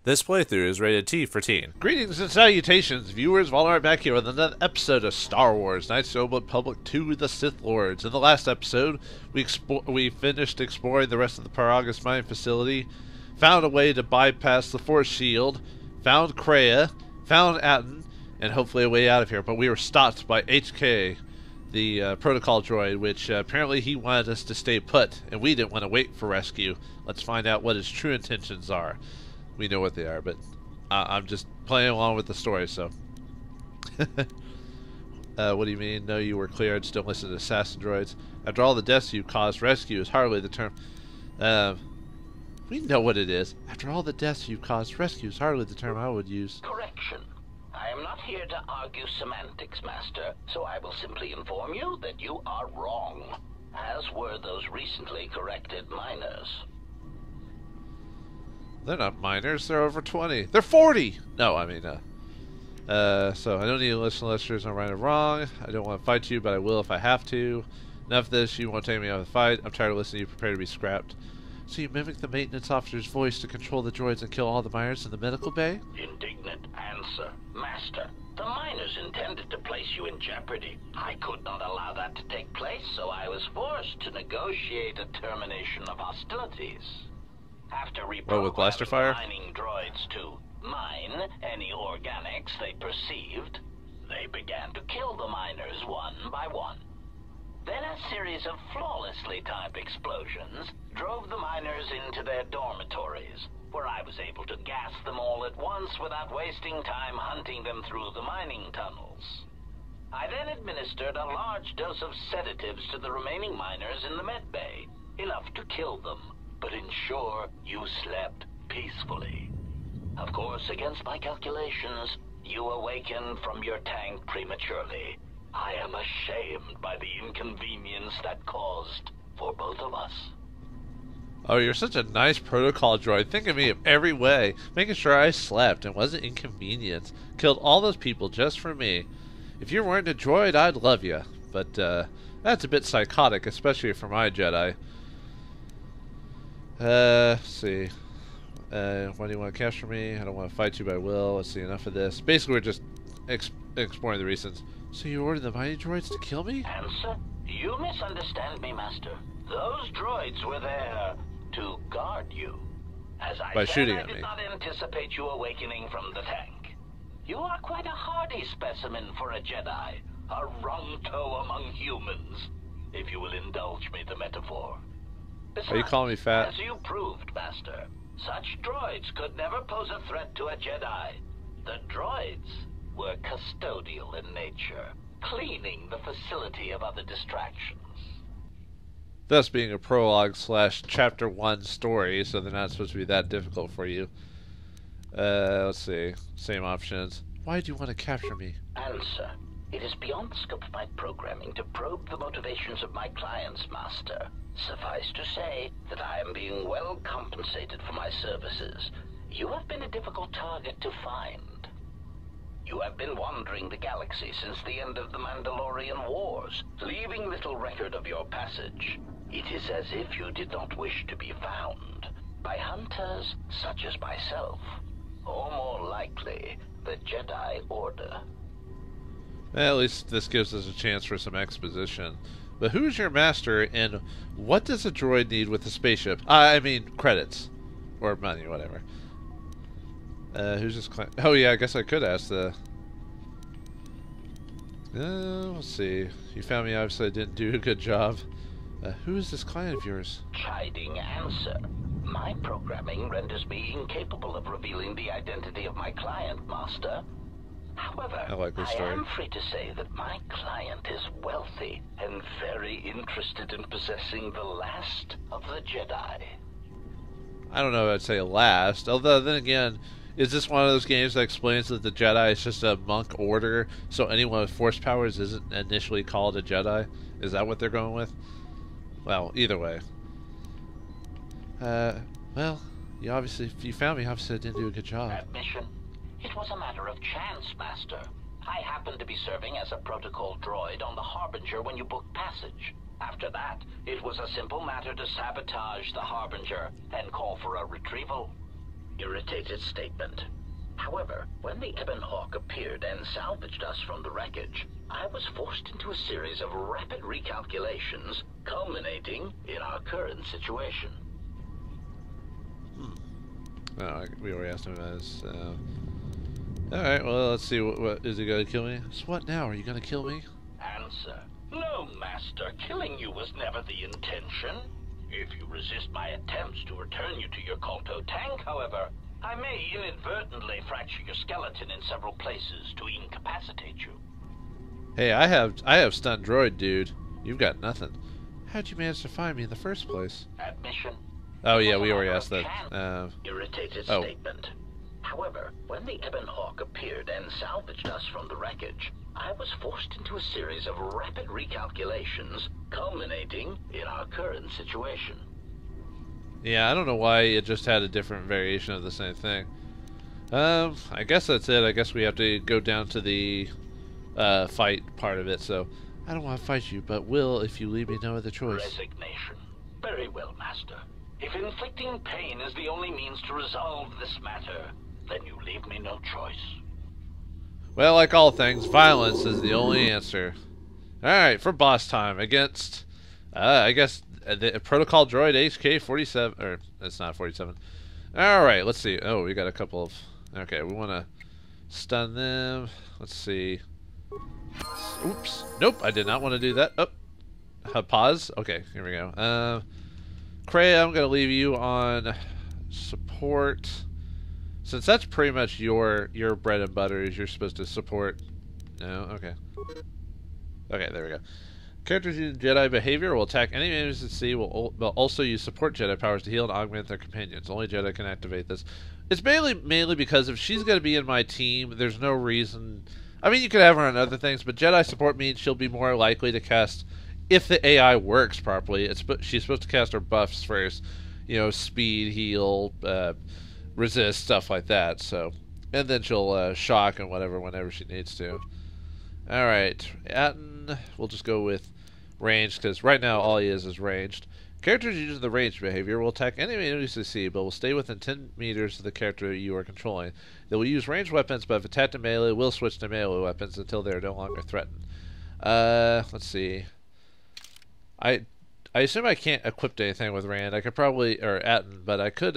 This playthrough is rated T for teen. Greetings and salutations, viewers. Vauldemare back here with another episode of Star Wars: Knights of the Old Republic 2: The Sith Lords. In the last episode, we finished exploring the rest of the Part-11 mine facility, found a way to bypass the Force Shield, found Kreia, found Atten, and hopefully a way out of here. But we were stopped by HK, the protocol droid, which apparently he wanted us to stay put, and we didn't want to wait for rescue. Let's find out what his true intentions are. We know what they are, but I'm just playing along with the story, so. What do you mean? No, you were cleared. Still listen to assassin droids. After all the deaths you caused, rescue is hardly the term. We know what it is. After all the deaths you caused, rescue is hardly the term I would use. Correction. I am not here to argue semantics, Master, so I will simply inform you that you are wrong, as were those recently corrected miners. They're not minors, they're over 20. They're 40! No, I mean, so I don't need to listen to lectures on right or wrong. I don't want to fight you, but I will if I have to. Enough of this, you won't take me out of the fight. I'm tired of listening to you, prepare to be scrapped. So you mimic the maintenance officer's voice to control the droids and kill all the miners in the medical bay? Indignant answer. Master, the miners intended to place you in jeopardy. I could not allow that to take place, so I was forced to negotiate a termination of hostilities. After reprogramming mining droids to mine any organics they perceived, they began to kill the miners one by one. Then a series of flawlessly timed explosions drove the miners into their dormitories, where I was able to gas them all at once without wasting time hunting them through the mining tunnels. I then administered a large dose of sedatives to the remaining miners in the med bay, enough to kill them, but ensure you slept peacefully. Of course, against my calculations, you awakened from your tank prematurely. I am ashamed by the inconvenience that caused for both of us. Oh, you're such a nice protocol droid. Think of me in every way, making sure I slept and wasn't inconvenienced. Killed all those people just for me. If you weren't a droid, I'd love you. But that's a bit psychotic, especially for my Jedi. Let's see. Why do you want to capture me? I don't want to fight you, but I will. Let's see, enough of this. Basically, we're just exploring the reasons. So you ordered the mighty droids to kill me? Answer? You misunderstand me, Master. Those droids were there to guard you. As I said, I did not anticipate you awakening from the tank. You are quite a hardy specimen for a Jedi. A wrong-toe among humans, if you will indulge me the metaphor. Besides, are you calling me fat? As you proved, Master, such droids could never pose a threat to a Jedi. The droids were custodial in nature, cleaning the facility of other distractions. Thus being a prologue / chapter 1 story, so they're not supposed to be that difficult for you. Let's see. Same options. Why do you want to capture me? Answer. It is beyond the scope of my programming to probe the motivations of my clients, Master. Suffice to say that I am being well compensated for my services. You have been a difficult target to find. You have been wandering the galaxy since the end of the Mandalorian Wars, leaving little record of your passage. It is as if you did not wish to be found by hunters such as myself, or more likely, the Jedi Order. Well, at least this gives us a chance for some exposition. But who's your master, and what does a droid need with a spaceship? I mean, credits. Or money, whatever. Who's this client? Oh yeah, I guess I could ask the... let's see. You found me, obviously I didn't do a good job. Who is this client of yours? Chiding answer. My programming renders me incapable of revealing the identity of my client, Master. However, I am free to say that my client is wealthy and very interested in possessing the last of the Jedi. I don't know if I'd say last, although then again, is this one of those games that explains that the Jedi is just a monk order, so anyone with force powers isn't initially called a Jedi? Is that what they're going with? Well, either way. Well, if you found me, obviously I didn't do a good job. Admission. It was a matter of chance, Master. I happened to be serving as a protocol droid on the Harbinger when you booked passage. After that, it was a simple matter to sabotage the Harbinger and call for a retrieval. irritated statement. However, when the Ebon Hawk appeared and salvaged us from the wreckage, I was forced into a series of rapid recalculations, culminating in our current situation. Oh, we already asked him about his, Alright, well, let's see, what is he gonna kill me? So what now? Are you gonna kill me? Answer. No, Master. Killing you was never the intention. If you resist my attempts to return you to your KOTOR tank, however, I may inadvertently fracture your skeleton in several places to incapacitate you. Hey, I have stunned droid, dude. You've got nothing. How'd you manage to find me in the first place? Admission. Oh yeah, we already asked that. Irritated statement. However, when the Ebon Hawk appeared and salvaged us from the wreckage, I was forced into a series of rapid recalculations, culminating in our current situation. Yeah, I don't know why it just had a different variation of the same thing. I guess that's it. I guess we have to go down to the fight part of it. So, I don't want to fight you, but will if you leave me no other choice. Resignation. Very well, Master. If inflicting pain is the only means to resolve this matter, then you leave me no choice. Well, like all things, violence is the only answer. Alright, for boss time against, I guess, the Protocol Droid HK-47, or, it's not 47. Alright, let's see. Oh, we got a couple of, okay, we want to stun them. Let's see. Oops. Nope, I did not want to do that. Oh, pause. Okay, here we go. Kreia, I'm going to leave you on support. Since that's pretty much your bread and butter, is you're supposed to support. No? Okay. Okay, there we go. Characters using Jedi behavior will attack any enemies at sea, will also use support Jedi powers to heal and augment their companions. Only Jedi can activate this. It's mainly because if she's going to be in my team, there's no reason... I mean, you could have her on other things, but Jedi support means she'll be more likely to cast... If the AI works properly, she's supposed to cast her buffs first. You know, speed, heal, resist, stuff like that. So, and then she'll shock and whatever whenever she needs to. Alright, Atten, we'll just go with ranged, because right now all he is ranged. Characters using the ranged behavior will attack any enemies they see, but will stay within 10 meters of the character you are controlling. They will use ranged weapons, but if attacked in melee, will switch to melee weapons until they are no longer threatened. Let's see. I assume I can't equip anything with Rand. I could probably, or Atten, but I could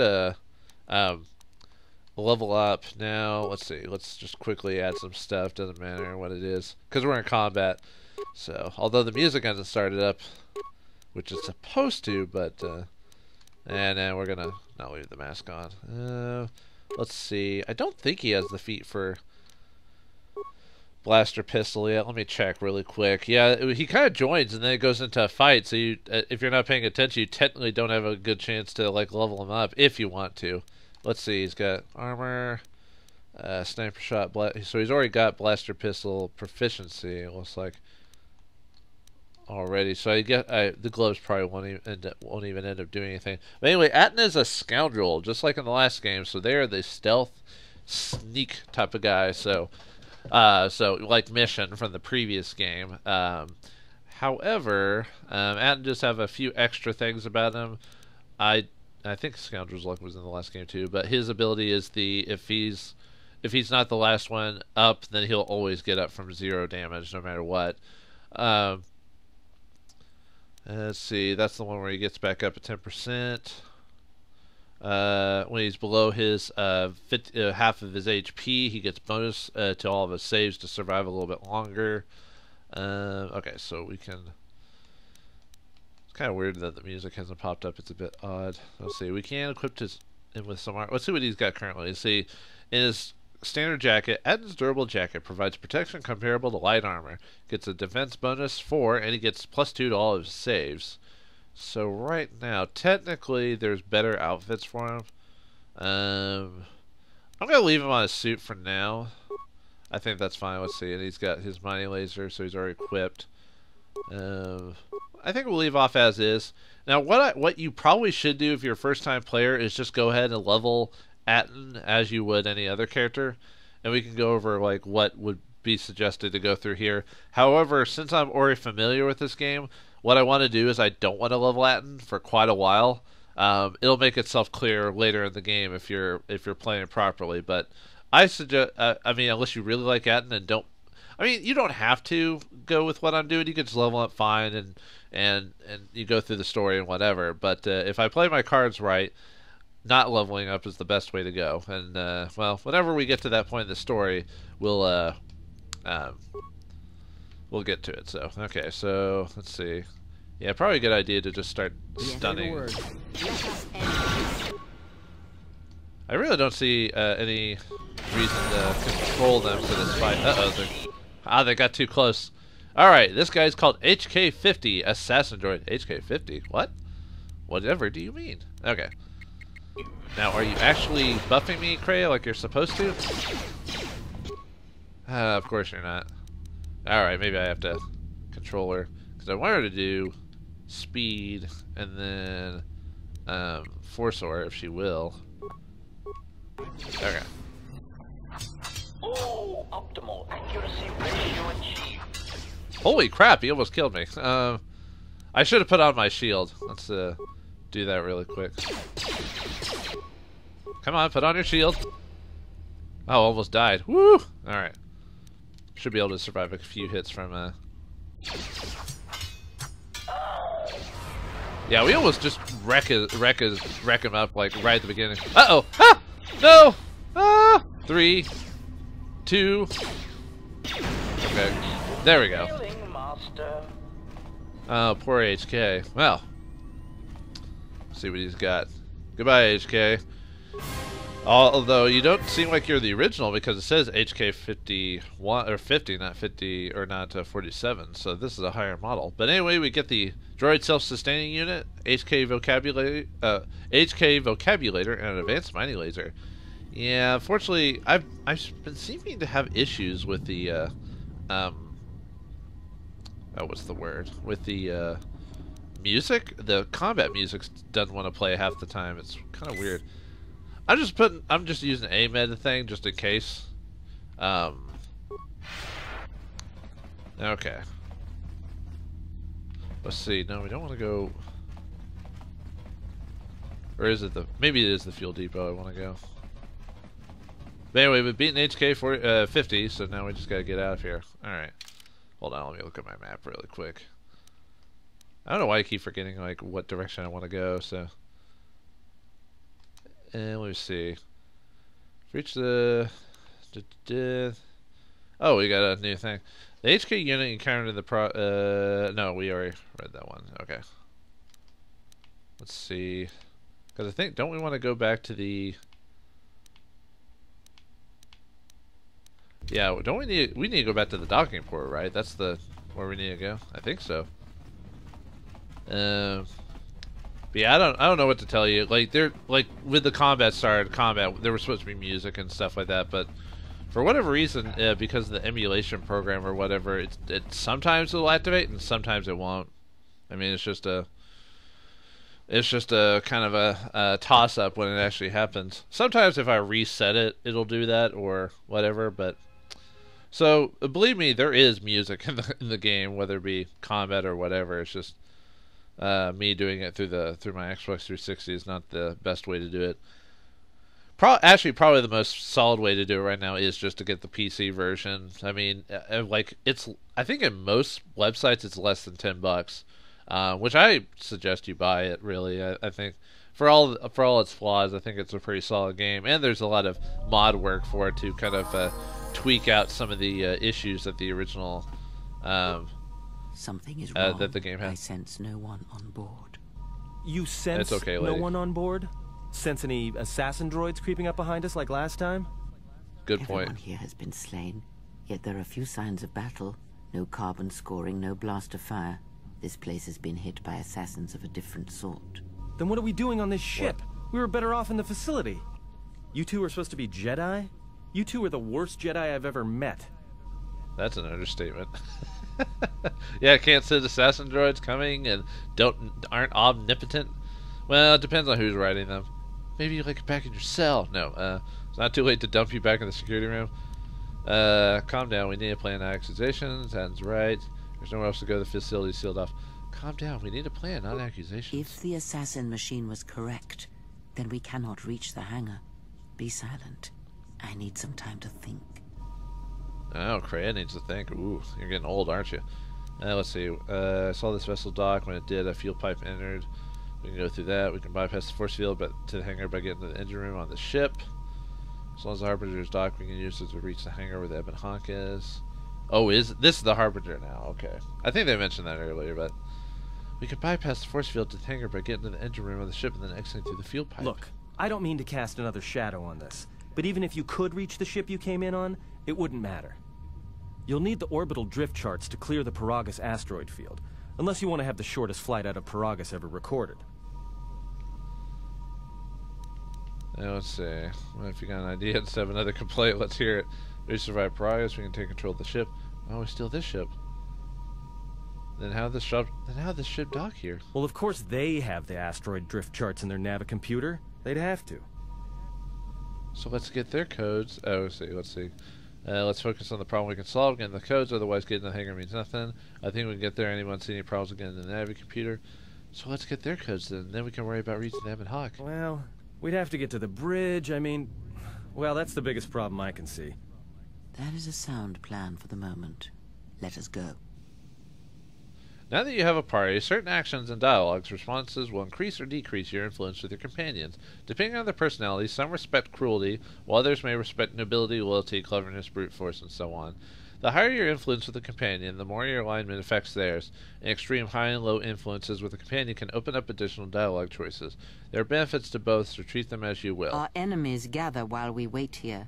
level up now. Let's see. Let's just quickly add some stuff. Doesn't matter what it is, because we're in combat. So, although the music hasn't started up, which it's supposed to, but and then we're gonna not leave the mask on. Let's see. I don't think he has the feat for blaster pistol yet. Let me check really quick. Yeah, he kind of joins and then it goes into a fight. So you, if you're not paying attention, you technically don't have a good chance to like level him up if you want to. Let's see. He's got armor, sniper shot. So he's already got blaster pistol proficiency. It looks like already. So I get the gloves probably won't even end up doing anything. But anyway, Atten is a scoundrel, just like in the last game. So they are the stealth sneak type of guy. So like Mission from the previous game. However, Atten just have a few extra things about him. I think Scoundrel's Luck was in the last game too, but his ability is if he's not the last one up, then he'll always get up from 0 damage no matter what. Let's see, that's the one where he gets back up at 10%. When he's below his half of his HP, he gets bonus to all of his saves to survive a little bit longer. Okay, so we can... It's kind of weird that the music hasn't popped up. It's a bit odd. Let's see. We can equip him with some armor. Let's see what he's got currently. Let's see. In his standard jacket, Atten's durable jacket provides protection comparable to light armor. Gets a defense bonus 4, and he gets +2 to all of his saves. So right now, technically, there's better outfits for him. I'm going to leave him on his suit for now. I think that's fine. Let's see. And he's got his mighty laser, so he's already equipped. I think we'll leave off as is. Now, what you probably should do if you're a first-time player is just go ahead and level Atten as you would any other character. And we can go over like what would be suggested to go through here. However, since I'm already familiar with this game, what I want to do is I don't want to level Atten for quite a while. It'll make itself clear later in the game if you're playing it properly. But I suggest, I mean, unless you really like Atten and don't, I mean, you don't have to go with what I'm doing. You can just level up fine and you go through the story and whatever. But if I play my cards right, not leveling up is the best way to go. And well, whenever we get to that point in the story, we'll get to it. So okay, so let's see. Yeah, probably a good idea to just start stunning. I really don't see any reason to control them for this fight. Uh-oh, they got too close. Alright, this guy's called HK-50, Assassin Droid. HK-50? What? Whatever do you mean? Okay. Now, are you actually buffing me, Kreia, like you're supposed to? Of course you're not. Alright, maybe I have to control her. Because I want her to do speed and then force her if she will. Okay. Oh, optimal accuracy ratio achieved. Holy crap, he almost killed me. I should have put on my shield. Let's do that really quick. Come on, put on your shield. Oh, almost died. Woo! Alright. Should be able to survive a few hits from Yeah, we almost just wreck him up like right at the beginning. Uh-oh! Ah! No! Ah! 3, 2. Okay. There we go. Oh, poor HK. Well. Let's see what he's got. Goodbye, HK. Although you don't seem like you're the original because it says HK 51 or 50, not 50 or not 47. So this is a higher model. But anyway, we get the droid self-sustaining unit, HK vocabulator, and an advanced mining laser. Yeah, unfortunately, I've been seeming to have issues with the what's the word? With the music. The combat music doesn't want to play half the time. It's kind of weird. I'm just using a meta thing just in case. Okay. Let's see. No, we don't want to go. Or is it maybe it is the fuel depot I want to go. But anyway, we've beaten HK 50, so now we just gotta get out of here. Alright. Hold on, let me look at my map really quick. I don't know why I keep forgetting like what direction I want to go, so. And let me see. Reach the. Oh, we got a new thing. The HK unit encountered the no, we already read that one. Okay. Let's see. Because I think, don't we want to go back to the. Yeah, don't we need to go back to the docking port, right? That's the where we need to go. I think so. But yeah, I don't know what to tell you. Like with the combat there was supposed to be music and stuff like that, but for whatever reason, because of the emulation program or whatever, it sometimes it'll activate and sometimes it won't. I mean, it's just a kind of a toss up when it actually happens. Sometimes if I reset it, it'll do that or whatever. But so believe me, there is music in the game, whether it be combat or whatever. It's just me doing it through my Xbox 360 is not the best way to do it. Actually, probably the most solid way to do it right now is just to get the PC version. I mean, like I think in most websites it's less than $10, which I suggest you buy it. Really, I think for all its flaws, I think it's a pretty solid game, and there's a lot of mod work for it to kind of tweak out some of the issues that the original. Something is wrong. That the game has. I sense no one on board. You sense okay, no lady. one on board? Sense any assassin droids creeping up behind us like last time? Good point. Everyone here has been slain, yet there are few signs of battle. No carbon scoring, no blast of fire. This place has been hit by assassins of a different sort. Then what are we doing on this ship? We were better off in the facility. You two are supposed to be Jedi? You two are the worst Jedi I've ever met. That's an understatement. Yeah, can't sit assassin droids coming and aren't omnipotent. Well, it depends on who's writing them. Maybe you like it back in your cell. No, it's not too late to dump you back in the security room. Calm down. We need to plan accusations. That's right. There's nowhere else to go. The facility's sealed off. Calm down. We need a plan, not accusations. If the assassin machine was correct, then we cannot reach the hangar. Be silent. I need some time to think. Oh, Kreia needs to think. Ooh, you're getting old, aren't you? Let's see. I saw this vessel dock. When it did, a fuel pipe entered. We can go through that. We can bypass the force field to the hangar by getting to the engine room on the ship. As long as the Harbinger's dock, we can use it to reach the hangar where the Ebon Hawk is. Oh, this is the Harbinger now? Okay. I think they mentioned that earlier, but we could bypass the force field to the hangar by getting to the engine room of the ship and then exiting through the fuel pipe. Look, I don't mean to cast another shadow on this, but even if you could reach the ship you came in on, it wouldn't matter. You'll need the orbital drift charts to clear the Paragus asteroid field, unless you want to have the shortest flight out of Paragus ever recorded. Now, let's see. Well, if you got an idea instead of another complaint, let's hear it. We survive Paragus, we can take control of the ship. Why don't we steal this ship? Then how this ship dock here? Well, of course they have the asteroid drift charts in their Navicomputer. They'd have to. So let's get their codes. Oh, let's see. Let's focus on the problem we can solve, getting the codes, otherwise getting the hangar means nothing. I think we can get there. Anyone see any problems again in the Navicomputer? So let's get their codes then we can worry about reaching the Ebon Hawk. Well, we'd have to get to the bridge. I mean, well, that's the biggest problem I can see. That is a sound plan for the moment. Let us go. Now that you have a party, certain actions and dialogues responses will increase or decrease your influence with your companions. Depending on their personality, some respect cruelty, while others may respect nobility, loyalty, cleverness, brute force, and so on. The higher your influence with a companion, the more your alignment affects theirs, and extreme high and low influences with a companion can open up additional dialogue choices. There are benefits to both, so treat them as you will. Our enemies gather while we wait here.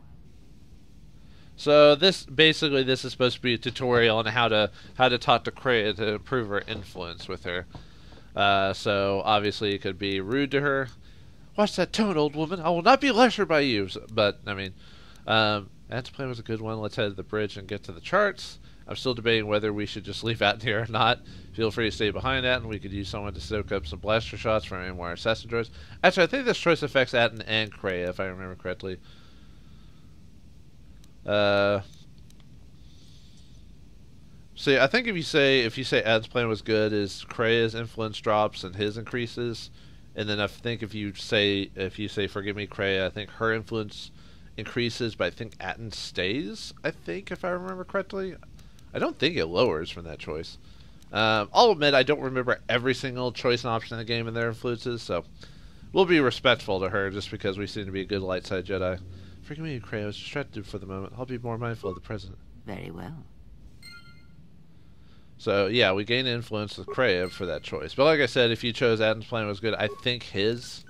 So this is supposed to be a tutorial on how to talk to Kreia to improve her influence with her. So obviously it could be rude to her. Watch that tone, old woman. I will not be lectured by you. But I mean, that's plan was a good one. Let's head to the bridge and get to the charts. I'm still debating whether we should just leave Atten here or not. Feel free to stay behind Atten. We could use someone to soak up some blaster shots from any more assassin droids. Actually, I think this choice affects Atten and Kreia, if I remember correctly. See, I think if you say Ad's plan was good, is Kreia's influence drops and his increases, and then I think if you say forgive me, Kreia, I think her influence increases, but I think Atten stays. I think if I remember correctly, I don't think it lowers from that choice. I'll admit I don't remember every single choice and option in the game and their influences, so we'll be respectful to her just because we seem to be a good light side Jedi. Forgive me, Kreia, I was distracted for the moment. I'll be more mindful of the present. Very well. So, yeah, we gain influence with Kreia for that choice. But like I said, if you chose Adam's plan was good, I think his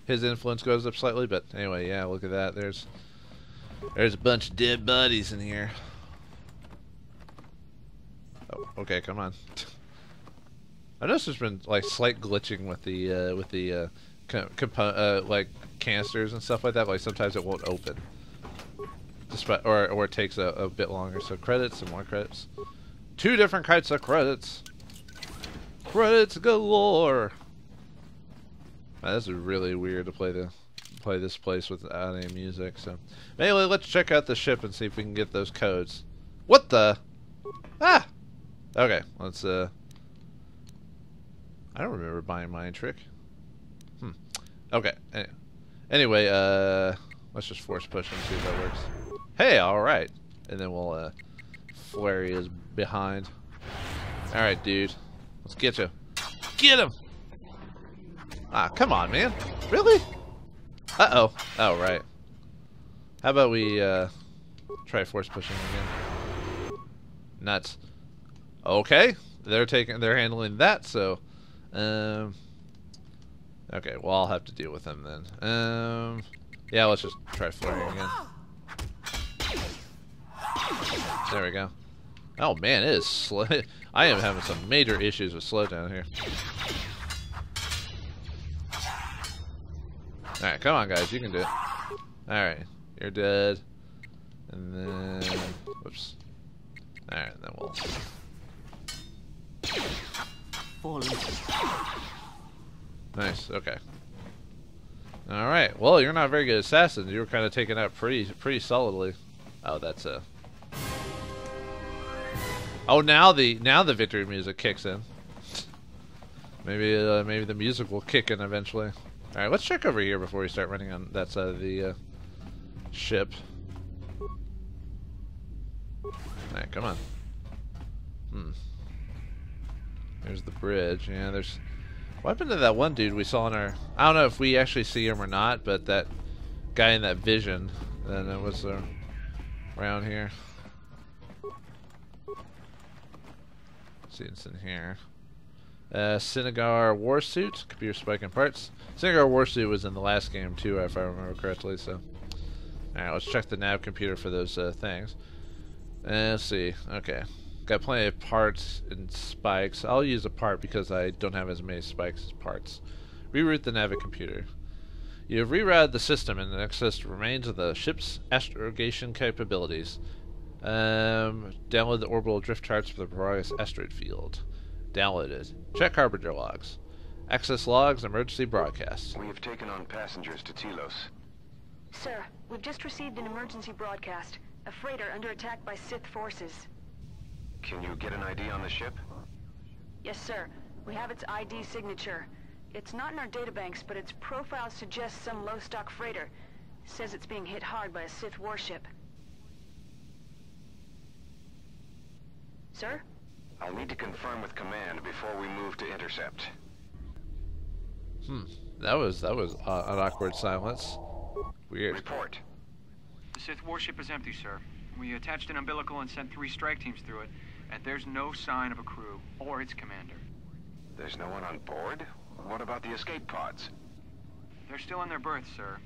influence goes up slightly. But anyway, yeah, look at that. There's a bunch of dead bodies in here. Oh, okay, come on. I noticed there's been like slight glitching with the like canisters and stuff like that. Like sometimes it won't open, despite or it takes a bit longer. So credits and more credits. 2 different kinds of credits. Credits galore. Man, this is really weird to play this place without any music. So anyway, let's check out the ship and see if we can get those codes. What the? Ah. Okay, let's I don't remember buying Mind Trick. Okay. Anyway, let's just force push and see if that works. Hey, alright. And then we'll flurry his behind. Alright, dude. Let's get you. Get him! Ah, come on, man. Really? Uh-oh. Oh, right. How about we try force pushing again? Nuts. Okay. They're handling that, so okay, well I'll have to deal with them then. Yeah, let's just try flaring again. There we go. Oh man, it is slow. I am having some major issues with slowdown here. Alright, come on guys, you can do it. Alright, you're dead. And then whoops. Alright, then we'll nice, okay. Alright, well you're not a very good assassin. You were kind of taken out pretty solidly. Oh, that's a Oh, now the victory music kicks in. Maybe maybe the music will kick in eventually. All right, let's check over here before we start running on that side of the ship. All right, come on. There's the bridge. Yeah, there's. What happened to that one dude we saw in our? I don't know if we actually see him or not, but that guy in that vision. Then it was around here. Let's see what's in here. Synagar Warsuit, computer spike and parts. Synagar Warsuit was in the last game too, if I remember correctly. So, alright, let's check the nav computer for those things. Let's see. Okay, got plenty of parts and spikes. I'll use a part because I don't have as many spikes as parts. Reroute the nav computer. You have rerouted the system and accessed remains of the ship's astrogation capabilities. Download the orbital drift charts for the Paragus asteroid field. Downloaded. Check Harbinger logs. Access logs, emergency broadcasts. We have taken on passengers to Telos. Sir, we've just received an emergency broadcast. A freighter under attack by Sith forces. Can you get an ID on the ship? Yes, sir. We have its ID signature. It's not in our databanks, but its profile suggests some low-stock freighter. Says it's being hit hard by a Sith warship. Sir? I'll need to confirm with command before we move to intercept. That was an awkward silence. Weird. Report. The Sith warship is empty, sir. We attached an umbilical and sent 3 strike teams through it, and there's no sign of a crew or its commander. There's no one on board? What about the escape pods? They're still in their berths, sir.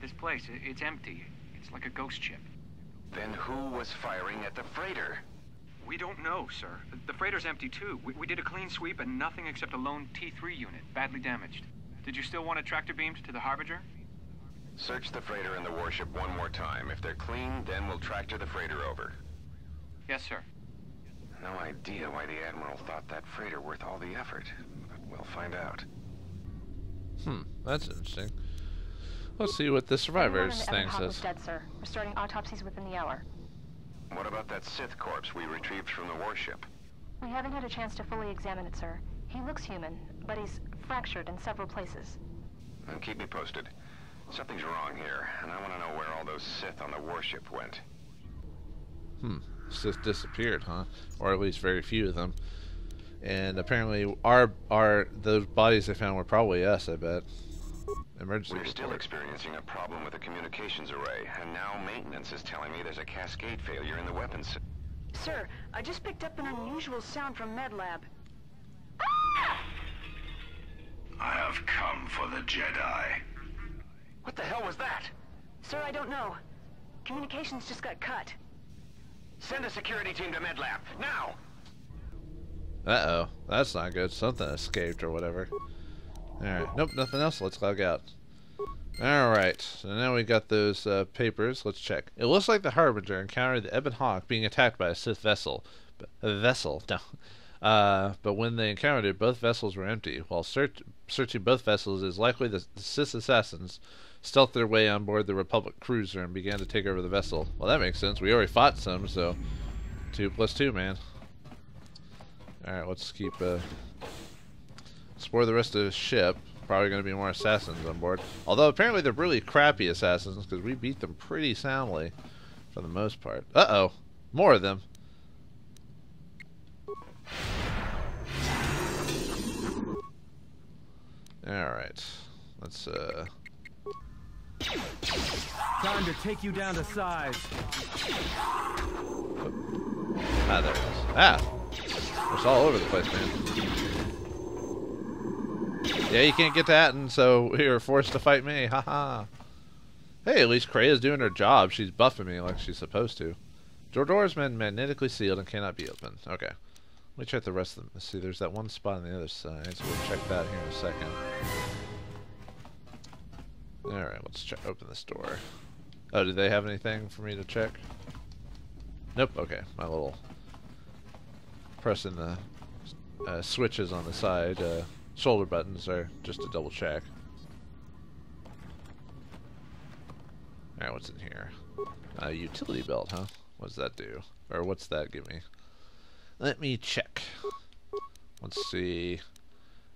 This place, it's empty. It's like a ghost ship. Then who was firing at the freighter? We don't know, sir. The freighter's empty, too. We did a clean sweep and nothing except a lone T3 unit, badly damaged. Did you still want it tractor beamed to the Harbinger? Search the freighter and the warship one more time. If they're clean, then we'll tractor the freighter over. Yes, sir. No idea why the Admiral thought that freighter worth all the effort, but we'll find out. That's interesting. Let's see what the survivors thing Everyone says. is dead, sir. We're starting autopsies within the hour. What about that Sith corpse we retrieved from the warship? We haven't had a chance to fully examine it, sir. He looks human, but he's fractured in several places. Then keep me posted. Something's wrong here, and I want to know where all those Sith on the warship went. Sith disappeared, huh? Or at least very few of them. And apparently those bodies they found were probably us, I bet. Emergency We're still report. experiencing a problem with the communications array, and now maintenance is telling me there's a cascade failure in the weapons. Sir, I just picked up an unusual sound from MedLab. I have come for the Jedi. What the hell was that? Sir, I don't know. Communications just got cut. Send a security team to MedLab, now! Uh-oh. That's not good. Something escaped or whatever. Alright. Nope, nothing else. Let's log out. Alright. So now we got those papers. Let's check. It looks like the Harbinger encountered the Ebon Hawk being attacked by a Sith vessel. But when they encountered it, both vessels were empty. While searching both vessels, it is likely the Sith assassins stealthed their way on board the Republic cruiser and began to take over the vessel. Well, that makes sense. We already fought some, so 2 + 2, man. Alright, let's keep explore the rest of the ship. Probably going to be more assassins on board. Although apparently they're really crappy assassins because we beat them pretty soundly for the most part. Uh-oh. More of them. Alright. Let's Time to take you down to size. Ah, there it is. Ah! It's all over the place, man. Yeah, you can't get to Atten, so we were forced to fight me. Haha. Hey, at least Krea's doing her job. She's buffing me like she's supposed to. Door doors been magnetically sealed and cannot be opened. Okay. Let me check the rest of them. Let's see, there's that one spot on the other side, so we'll check that here in a second. Alright, let's open this door. Oh, did they have anything for me to check? Nope, okay. My little pressing the switches on the side, shoulder buttons are just to double check. Alright, what's in here? Utility belt, huh? What does that do? Or what's that give me? Let me check. Let's see.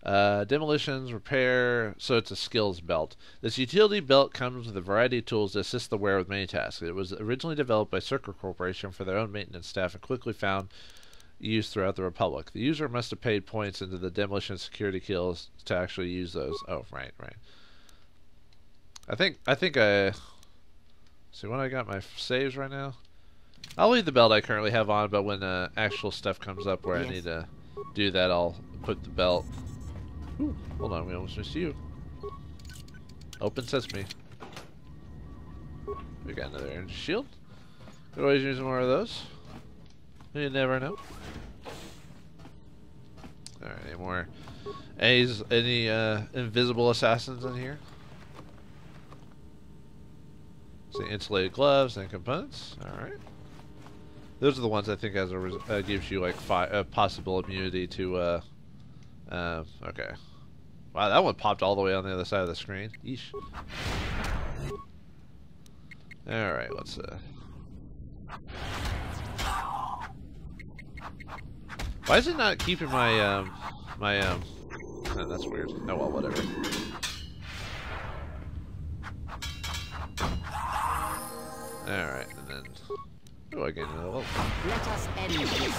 Demolitions, repair, so it's a skills belt. This utility belt comes with a variety of tools to assist the wearer with many tasks. It was originally developed by Circle Corporation for their own maintenance staff and quickly found use throughout the Republic. The user must have paid points into the demolition security kills to actually use those. Oh, right. I think see when I got my saves right now. I'll leave the belt I currently have on, but when actual stuff comes up where I need to do that, I'll put the belt. Ooh, hold on, we almost missed you. Open sesame. We got another energy shield. Could always use more of those. You never know. Alright, any more? Any invisible assassins in here? See, insulated gloves and components. Alright. Those are the ones I think as a gives you like possible immunity to okay. Wow, that one popped all the way on the other side of the screen. Yeesh. Alright, let's why is it not keeping my oh, that's weird. Oh well, whatever. Alright, and then oh, I gained another level. Let us end this.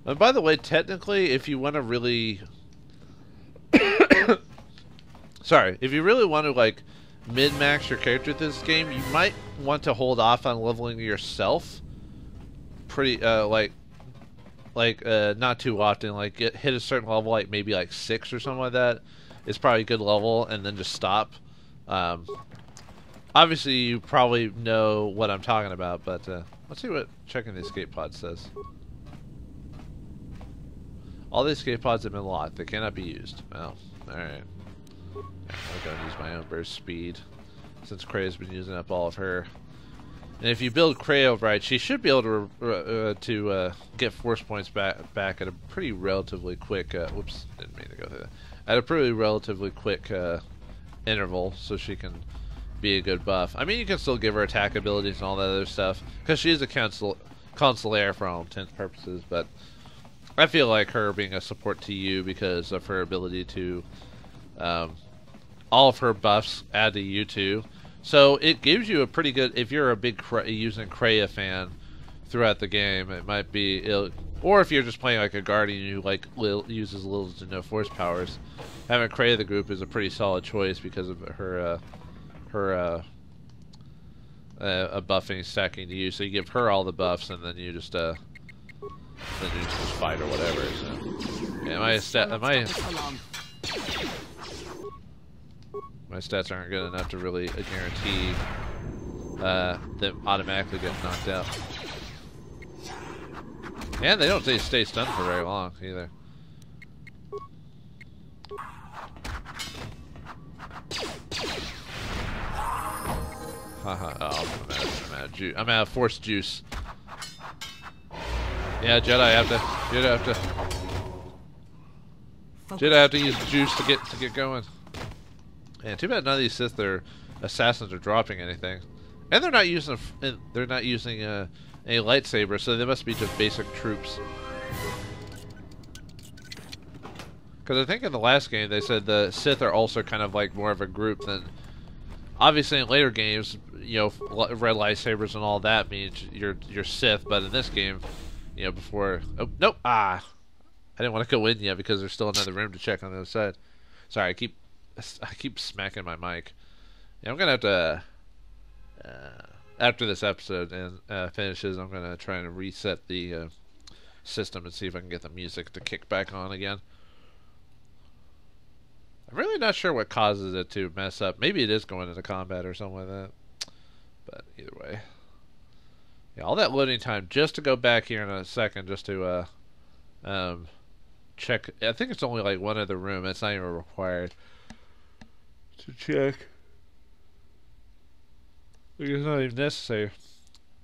And by the way, technically, if you want to really sorry, if you really want to like min-max your character with this game, you might want to hold off on leveling yourself pretty not too often. Like hit a certain level, like maybe like 6 or something like that. It's probably a good level, and then just stop. Obviously, you probably know what I'm talking about, but let's see what checking the escape pod says. All the escape pods have been locked. They cannot be used. Well, alright. I'm going to use my own burst speed, since Krea's been using up all of her. And if you build Kreia right, she should be able to get force points back at a pretty relatively quick. Whoops, didn't mean to go through that. At a pretty relatively quick interval, so she can be a good buff. I mean, you can still give her attack abilities and all that other stuff, because she is a consular for all intents and purposes. But I feel like her being a support to you because of her ability to all of her buffs add to you too. So it gives you a pretty good, if you're a big using Kreia fan throughout the game, it might be, or if you're just playing like a Guardian who like uses little to no force powers, having Kreia the group is a pretty solid choice because of her buffing stacking to you. So you give her all the buffs, and then you just fight or whatever. So yeah, my stats aren't good enough to really guarantee them automatically getting knocked out. And they don't stay stunned for very long either. Haha, oh, I'm out of force juice. Yeah, Jedi have to use juice to get going. Yeah, too bad none of these Sith assassins are dropping anything, and they're not using any lightsaber, so they must be just basic troops. Because I think in the last game they said the Sith are also kind of like more of a group than. Obviously, in later games, you know, red lightsabers and all that means you're Sith, but in this game, you know, before. Oh nope! I didn't want to go in yet because there's still another room to check on the other side. Sorry, I keep smacking my mic. Yeah, I'm gonna have to after this episode and finishes, I'm gonna try and reset the system and see if I can get the music to kick back on again. I'm really not sure what causes it to mess up. Maybe it is going into combat or something like that. But either way, yeah, all that loading time just to go back here in a second, just to check. I think it's only like one other room. It's not even required to check. It's not even necessary.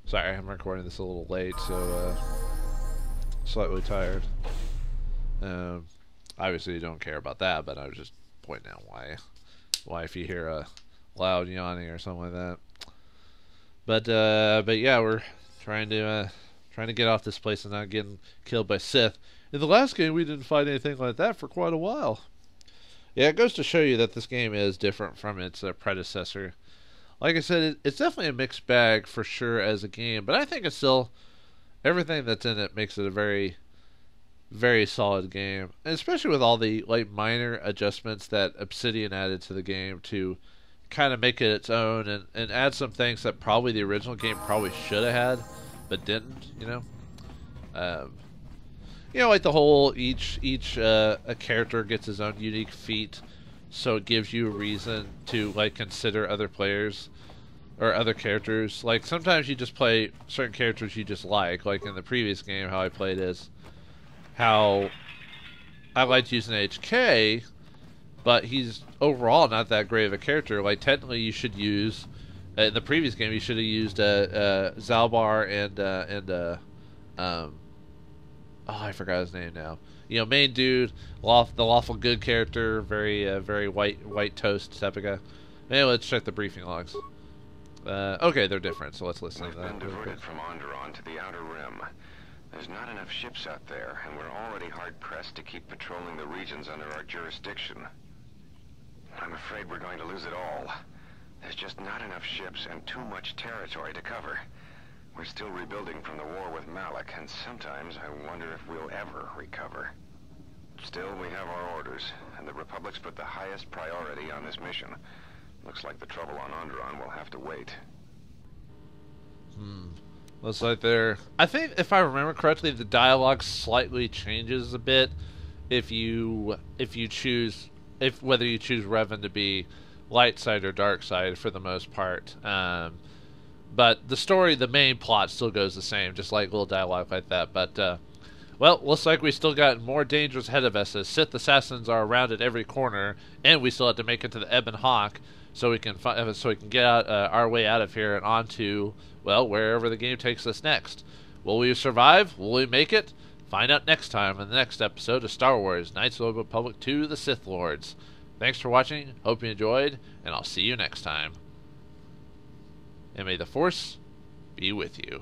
Sorry, I'm recording this a little late, so slightly tired. Obviously, you don't care about that, but I was just pointing out why if you hear a loud yawning or something like that. But yeah, we're trying trying to get off this place and not getting killed by Sith. In the last game, we didn't fight anything like that for quite a while. Yeah, it goes to show you that this game is different from its predecessor. Like I said, it's definitely a mixed bag for sure as a game, but I think it's still, everything that's in it makes it a very, very solid game, and especially with all the like minor adjustments that Obsidian added to the game to kind of make it its own, and add some things that probably the original game probably should have had but didn't, you know. Like the whole a character gets his own unique feat, so it gives you a reason to like consider other players or other characters. Like sometimes you just play certain characters you just like in the previous game. How I played is how I liked using HK, but he's overall not that great of a character. Like technically you should use in the previous game you should have used Zalbar and I forgot his name now. Main dude, the lawful good character, very white toast type of guy. Anyway, let's check the briefing logs. Okay, they're different, so let's listen to that. We've been diverted from Onderon to the Outer Rim. There's not enough ships out there, and we're already hard-pressed to keep patrolling the regions under our jurisdiction. I'm afraid we're going to lose it all. There's just not enough ships and too much territory to cover. We're still rebuilding from the war with Malak, and sometimes I wonder if we'll ever recover. Still, we have our orders, and the Republic's put the highest priority on this mission. Looks like the trouble on Onderon will have to wait. Looks like they're... I think, if I remember correctly, the dialogue slightly changes a bit if you choose... whether you choose Revan to be light side or dark side for the most part. But the story, the main plot still goes the same, just like little dialogue like that. But, well, looks like we still got more dangers ahead of us as Sith assassins are around at every corner, and we still have to make it to the Ebon Hawk so we can get out, our way out of here and onto, well, wherever the game takes us next. Will we survive? Will we make it? Find out next time in the next episode of Star Wars Knights of the Old Republic 2: The Sith Lords. Thanks for watching, hope you enjoyed, and I'll see you next time. And may the Force be with you.